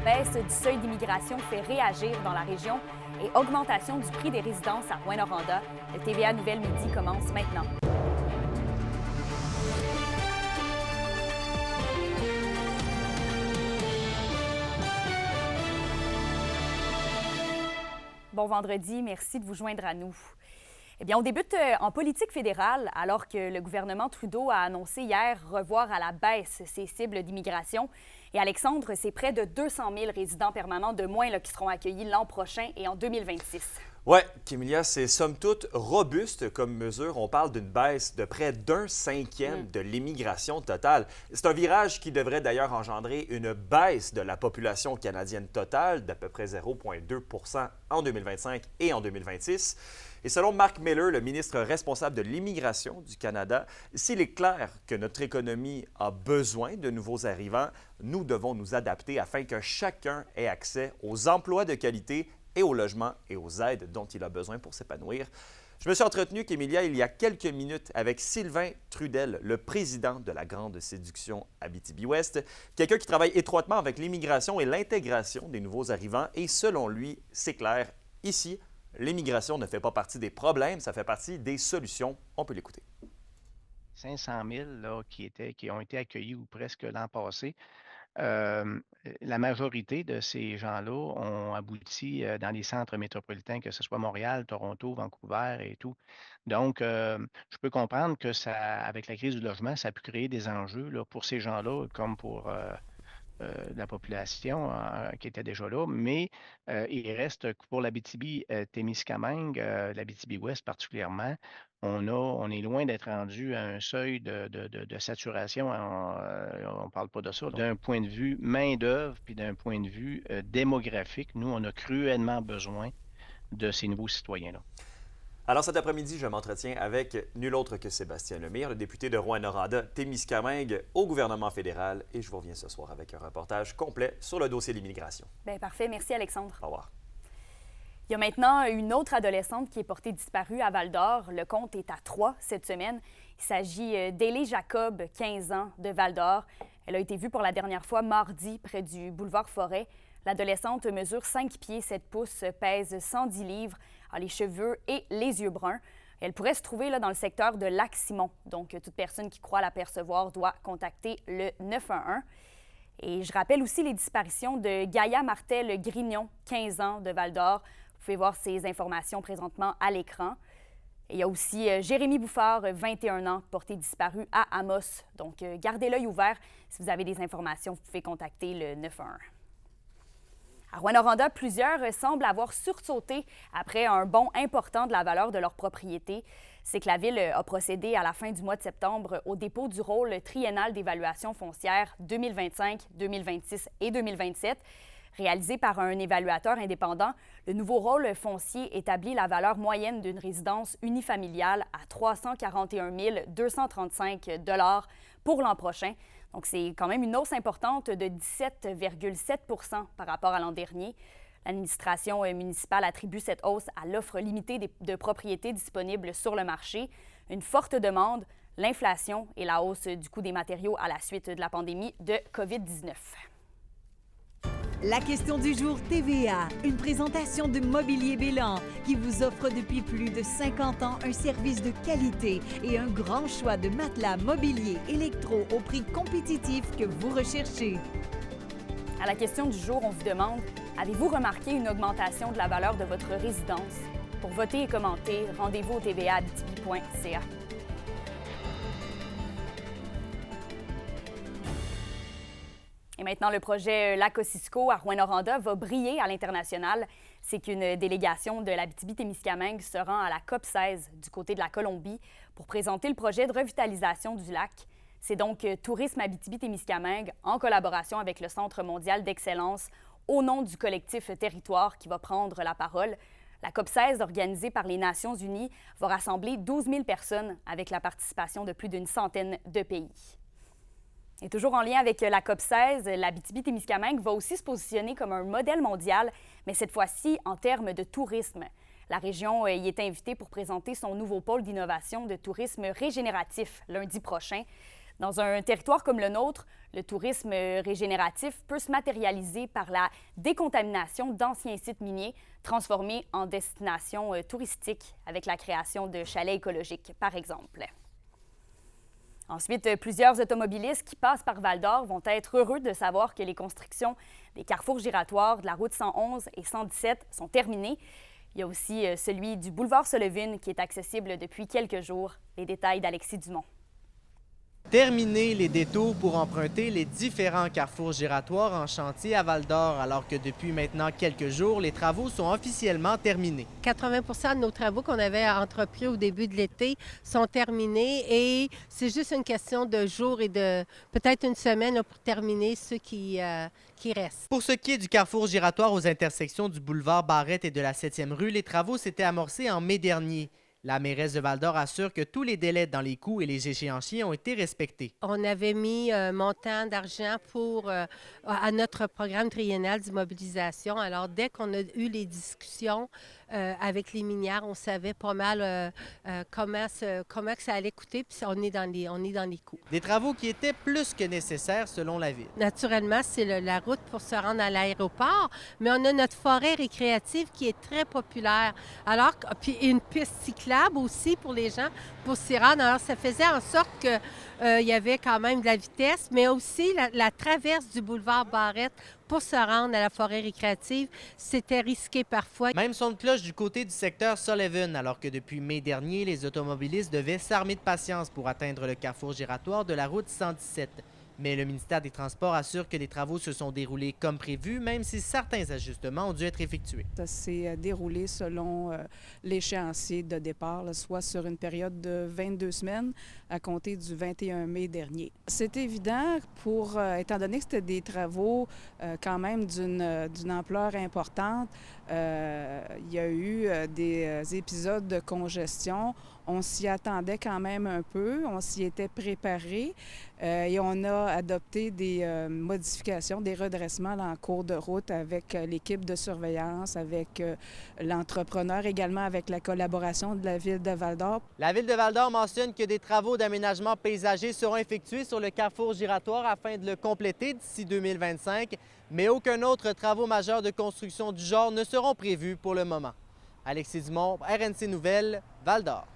baisse du seuil d'immigration fait réagir dans la région et augmentation du prix des résidences à Rouyn-Noranda. Le TVA Nouvelle Midi commence maintenant. Bon vendredi, merci de vous joindre à nous. Eh bien, on débute en politique fédérale alors que le gouvernement Trudeau a annoncé hier revoir à la baisse ses cibles d'immigration. Et Alexandre, c'est près de 200 000 résidents permanents de moins qui seront accueillis l'an prochain et en 2026. Oui, Kémilia, c'est somme toute robuste comme mesure. On parle d'une baisse de près d'un cinquième de l'immigration totale. C'est un virage qui devrait d'ailleurs engendrer une baisse de la population canadienne totale d'à peu près 0,2 % en 2025 et en 2026. Et selon Mark Miller, le ministre responsable de l'immigration du Canada, s'il est clair que notre économie a besoin de nouveaux arrivants, nous devons nous adapter afin que chacun ait accès aux emplois de qualité et au logement et aux aides dont il a besoin pour s'épanouir. Je me suis entretenu, Kémilia, il y a quelques minutes avec Sylvain Trudel, le président de la Grande Séduction Abitibi-Ouest, quelqu'un qui travaille étroitement avec l'immigration et l'intégration des nouveaux arrivants. Et selon lui, c'est clair, ici, l'immigration ne fait pas partie des problèmes, ça fait partie des solutions. On peut l'écouter. 500 000 là, qui ont été accueillis ou presque l'an passé. La majorité de ces gens-là ont abouti dans les centres métropolitains, que ce soit Montréal, Toronto, Vancouver et tout. Donc, je peux comprendre que ça, avec la crise du logement, ça a pu créer des enjeux là, pour ces gens-là, comme pour la population qui était déjà là, mais il reste que pour l'Abitibi-Témiscamingue, l'Abitibi-Ouest particulièrement, on est loin d'être rendu à un seuil de saturation. On ne parle pas de ça. D'un point de vue main-d'œuvre, puis d'un point de vue démographique, nous, on a cruellement besoin de ces nouveaux citoyens-là. Alors cet après-midi, je m'entretiens avec nul autre que Sébastien Lemire, le député de Rouyn-Noranda-Témiscamingue au gouvernement fédéral. Et je vous reviens ce soir avec un reportage complet sur le dossier de l'immigration. Bien, parfait. Merci, Alexandre. Au revoir. Il y a maintenant une autre adolescente qui est portée disparue à Val-d'Or. Le compte est à 3 cette semaine. Il s'agit d'Élie Jacob, 15 ans, de Val-d'Or. Elle a été vue pour la dernière fois mardi près du boulevard Forêt. L'adolescente mesure 5 pieds 7 pouces, pèse 110 livres, a les cheveux et les yeux bruns. Elle pourrait se trouver là, dans le secteur de Lac-Simon. Donc, toute personne qui croit l'apercevoir doit contacter le 911. Et je rappelle aussi les disparitions de Gaïa Martel-Grignon, 15 ans, de Val-d'Or. Vous pouvez voir ces informations présentement à l'écran. Et il y a aussi Jérémy Bouffard, 21 ans, porté disparu à Amos. Donc, gardez l'œil ouvert. Si vous avez des informations, vous pouvez contacter le 911. À Rouyn-Noranda, plusieurs semblent avoir sursauté après un bond important de la valeur de leur propriété. C'est que la Ville a procédé à la fin du mois de septembre au dépôt du rôle triennal d'évaluation foncière 2025, 2026 et 2027. Réalisé par un évaluateur indépendant, le nouveau rôle foncier établit la valeur moyenne d'une résidence unifamiliale à 341 235 $ pour l'an prochain. Donc, c'est quand même une hausse importante de 17,7 % par rapport à l'an dernier. L'administration municipale attribue cette hausse à l'offre limitée de propriétés disponibles sur le marché, une forte demande, l'inflation et la hausse du coût des matériaux à la suite de la pandémie de COVID-19. La question du jour TVA, une présentation de Mobilier Bélan qui vous offre depuis plus de 50 ans un service de qualité et un grand choix de matelas mobilier électro au prix compétitif que vous recherchez. À la question du jour, on vous demande, avez-vous remarqué une augmentation de la valeur de votre résidence? Pour voter et commenter, rendez-vous au tvaabitibi.ca. Et maintenant, le projet Lac-Ossisco à Rouyn-Noranda va briller à l'international. C'est qu'une délégation de l'Abitibi-Témiscamingue se rend à la COP16 du côté de la Colombie pour présenter le projet de revitalisation du lac. C'est donc Tourisme Abitibi-Témiscamingue, en collaboration avec le Centre mondial d'excellence, au nom du collectif Territoire, qui va prendre la parole. La COP16, organisée par les Nations unies, va rassembler 12 000 personnes avec la participation de plus d'une centaine de pays. Et toujours en lien avec la COP16, l'Abitibi-Témiscamingue va aussi se positionner comme un modèle mondial, mais cette fois-ci en termes de tourisme. La région y est invitée pour présenter son nouveau pôle d'innovation de tourisme régénératif lundi prochain. Dans un territoire comme le nôtre, le tourisme régénératif peut se matérialiser par la décontamination d'anciens sites miniers transformés en destinations touristiques avec la création de chalets écologiques, par exemple. Ensuite, plusieurs automobilistes qui passent par Val-d'Or vont être heureux de savoir que les constructions des carrefours giratoires de la route 111 et 117 sont terminées. Il y a aussi celui du boulevard Sullivan qui est accessible depuis quelques jours. Les détails d'Alexis Dumont. Terminer les détours pour emprunter les différents carrefours giratoires en chantier à Val-d'Or, alors que depuis maintenant quelques jours, les travaux sont officiellement terminés. 80 de nos travaux qu'on avait entrepris au début de l'été sont terminés et c'est juste une question de jours et de peut-être une semaine là, pour terminer ceux qui restent. Pour ce qui est du carrefour giratoire aux intersections du boulevard Barrette et de la 7e rue, les travaux s'étaient amorcés en mai dernier. La mairesse de Val-d'Or assure que tous les délais dans les coûts et les échéanciers ont été respectés. On avait mis un montant d'argent à notre programme triennal d'immobilisation. Alors, dès qu'on a eu les discussions avec les minières, on savait pas mal comment que ça allait coûter, puis on est dans les coûts. Des travaux qui étaient plus que nécessaires selon la ville. Naturellement, c'est la route pour se rendre à l'aéroport, mais on a notre forêt récréative qui est très populaire. Alors, puis une piste cyclable aussi pour les gens pour s'y rendre. Alors, ça faisait en sorte qu'il y avait quand même de la vitesse, mais aussi la traverse du boulevard Barrette pour se rendre à la forêt récréative, c'était risqué parfois. Même son de cloche du côté du secteur Sullivan, alors que depuis mai dernier, les automobilistes devaient s'armer de patience pour atteindre le carrefour giratoire de la route 117. Mais le ministère des Transports assure que les travaux se sont déroulés comme prévu, même si certains ajustements ont dû être effectués. Ça s'est déroulé selon l'échéancier de départ, là, soit sur une période de 22 semaines à compter du 21 mai dernier. C'est évident étant donné que c'était des travaux quand même d'une ampleur importante, il y a eu des épisodes de congestion. On s'y attendait quand même un peu, on s'y était préparé et on a adopté des modifications, des redressements là, en cours de route avec l'équipe de surveillance, avec l'entrepreneur, également avec la collaboration de la Ville de Val-d'Or. La Ville de Val-d'Or mentionne que des travaux d'aménagement paysager seront effectués sur le carrefour giratoire afin de le compléter d'ici 2025, mais aucun autre travaux majeurs de construction du genre ne seront prévus pour le moment. Alexis Dumont, RNC Nouvelles, Val-d'Or.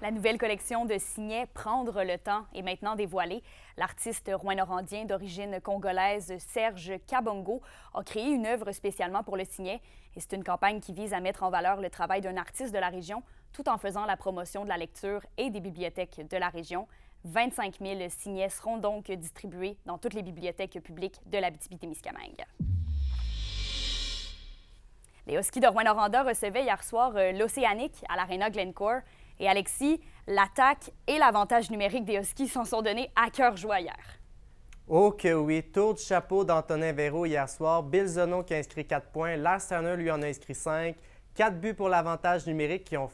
La nouvelle collection de signets Prendre le temps est maintenant dévoilée. L'artiste rouyn-norandien d'origine congolaise Serge Kabongo a créé une œuvre spécialement pour le signet. Et c'est une campagne qui vise à mettre en valeur le travail d'un artiste de la région tout en faisant la promotion de la lecture et des bibliothèques de la région. 25 000 signets seront donc distribués dans toutes les bibliothèques publiques de l'Abitibi-Témiscamingue. Les Huskies de Rouyn-Noranda recevaient hier soir l'Océanique à l'Arena Glencore. Et Alexis, l'attaque et l'avantage numérique des Huskies s'en sont donnés à cœur joie hier. Oh que oui! Tour du chapeau d'Antonin Véro hier soir. Bill Zono qui a inscrit 4 points. Lars Turner lui en a inscrit 5. 4 buts pour l'avantage numérique qui ont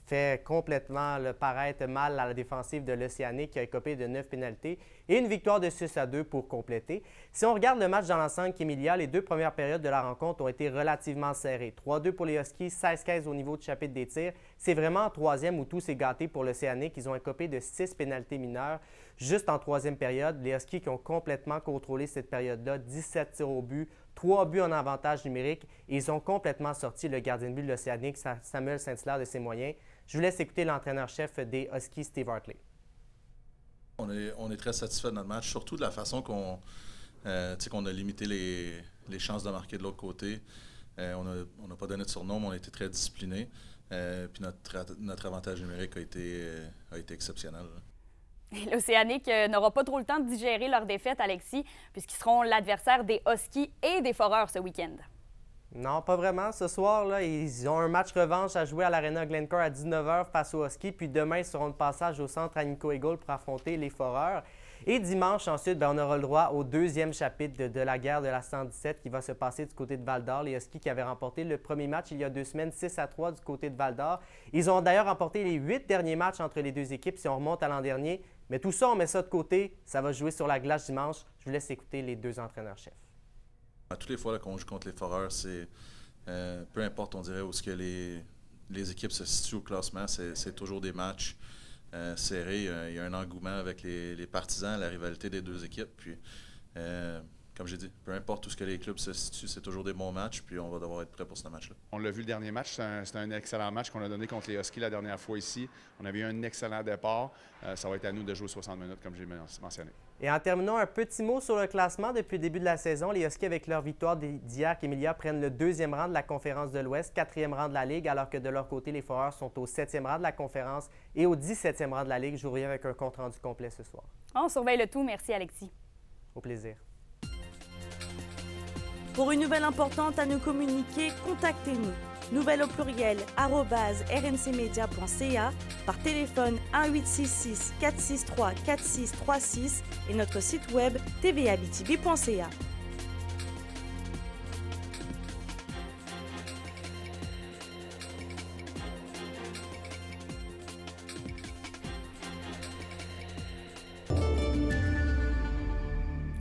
fait complètement paraître mal à la défensive de l'Océanique qui a écopé de 9 pénalités et une victoire de 6-2 pour compléter. Si on regarde le match dans l'ensemble, Kémilia, les 2 premières périodes de la rencontre ont été relativement serrées. 3-2 pour les Huskies, 16-15 au niveau du chapitre des tirs. C'est vraiment en troisième où tout s'est gâté pour l'Océanique. Ils ont écopé de 6 pénalités mineures juste en troisième période. Les Huskies qui ont complètement contrôlé cette période-là, 17 tirs au but, 3 buts en avantage numérique et ils ont complètement sorti le gardien de but de l'Océanique, Samuel Saint-Hilaire, de ses moyens. Je vous laisse écouter l'entraîneur-chef des Huskies, Steve Hartley. On est très satisfait de notre match, surtout de la façon qu'on a limité les chances de marquer de l'autre côté. On n'a pas donné de surnom, mais on a été très disciplinés. Puis notre avantage numérique a été exceptionnel. L'Océanique n'aura pas trop le temps de digérer leur défaite, Alexis, puisqu'ils seront l'adversaire des Huskies et des Foreurs ce week-end. Non, pas vraiment. Ce soir, là, ils ont un match revanche à jouer à l'Arena Glencore à 19h face aux Huskies. Puis demain, ils seront de passage au centre à Nico Eagle pour affronter les Foreurs. Et dimanche, ensuite, on aura le droit au deuxième chapitre de la guerre de la 117 qui va se passer du côté de Val-d'Or. Les Huskies qui avaient remporté le premier match il y a 2 semaines, 6-3 du côté de Val-d'Or. Ils ont d'ailleurs remporté les 8 derniers matchs entre les deux équipes si on remonte à l'an dernier. Mais tout ça, on met ça de côté. Ça va jouer sur la glace dimanche. Je vous laisse écouter les 2 entraîneurs-chefs. À toutes les fois qu'on joue contre les Foreurs, c'est peu importe, on dirait, où est-ce que les équipes se situent au classement, c'est toujours des matchs serré. Il y a un engouement avec les partisans, la rivalité des deux équipes. Puis, comme j'ai dit, peu importe où ce que les clubs se situent, c'est toujours des bons matchs, puis on va devoir être prêt pour ce match-là. On l'a vu le dernier match, c'est un excellent match qu'on a donné contre les Huskies la dernière fois ici. On avait eu un excellent départ. Ça va être à nous de jouer 60 minutes, comme j'ai mentionné. Et en terminant, un petit mot sur le classement. Depuis le début de la saison, les Huskies, avec leur victoire d'hier, Emilia, prennent le 2e rang de la conférence de l'Ouest, 4e rang de la Ligue, alors que de leur côté, les Foreurs sont au 7e rang de la conférence et au 17e rang de la Ligue. Je vous reviens avec un compte-rendu complet ce soir. On surveille le tout. Merci, Alexis. Au plaisir. Pour une nouvelle importante à nous communiquer, contactez-nous. Nouvelle au pluriel @rncmedia.ca, par téléphone 1-866 463 4636 et notre site web tvabtb.ca.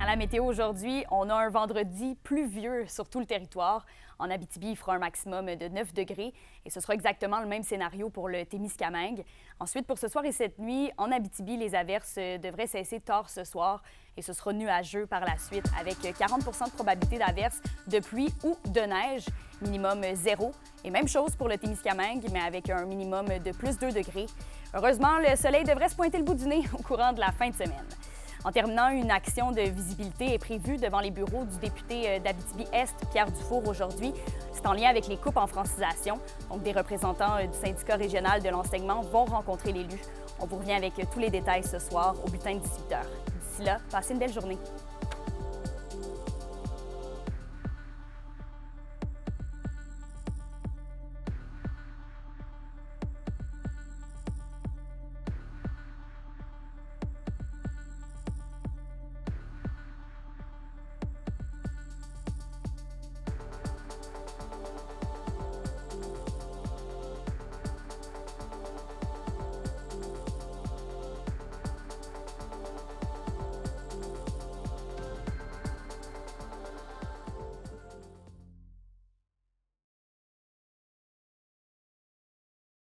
À la météo aujourd'hui, on a un vendredi pluvieux sur tout le territoire. En Abitibi, il fera un maximum de 9 degrés et ce sera exactement le même scénario pour le Témiscamingue. Ensuite, pour ce soir et cette nuit, en Abitibi, les averses devraient cesser tard ce soir et ce sera nuageux par la suite avec 40 % de probabilité d'averses, de pluie ou de neige, minimum 0. Et même chose pour le Témiscamingue, mais avec un minimum de plus 2 degrés. Heureusement, le soleil devrait se pointer le bout du nez au courant de la fin de semaine. En terminant, une action de visibilité est prévue devant les bureaux du député d'Abitibi-Est, Pierre Dufour, aujourd'hui. C'est en lien avec les coupes en francisation. Donc, des représentants du syndicat régional de l'enseignement vont rencontrer l'élu. On vous revient avec tous les détails ce soir au bulletin de 18h. D'ici là, passez une belle journée.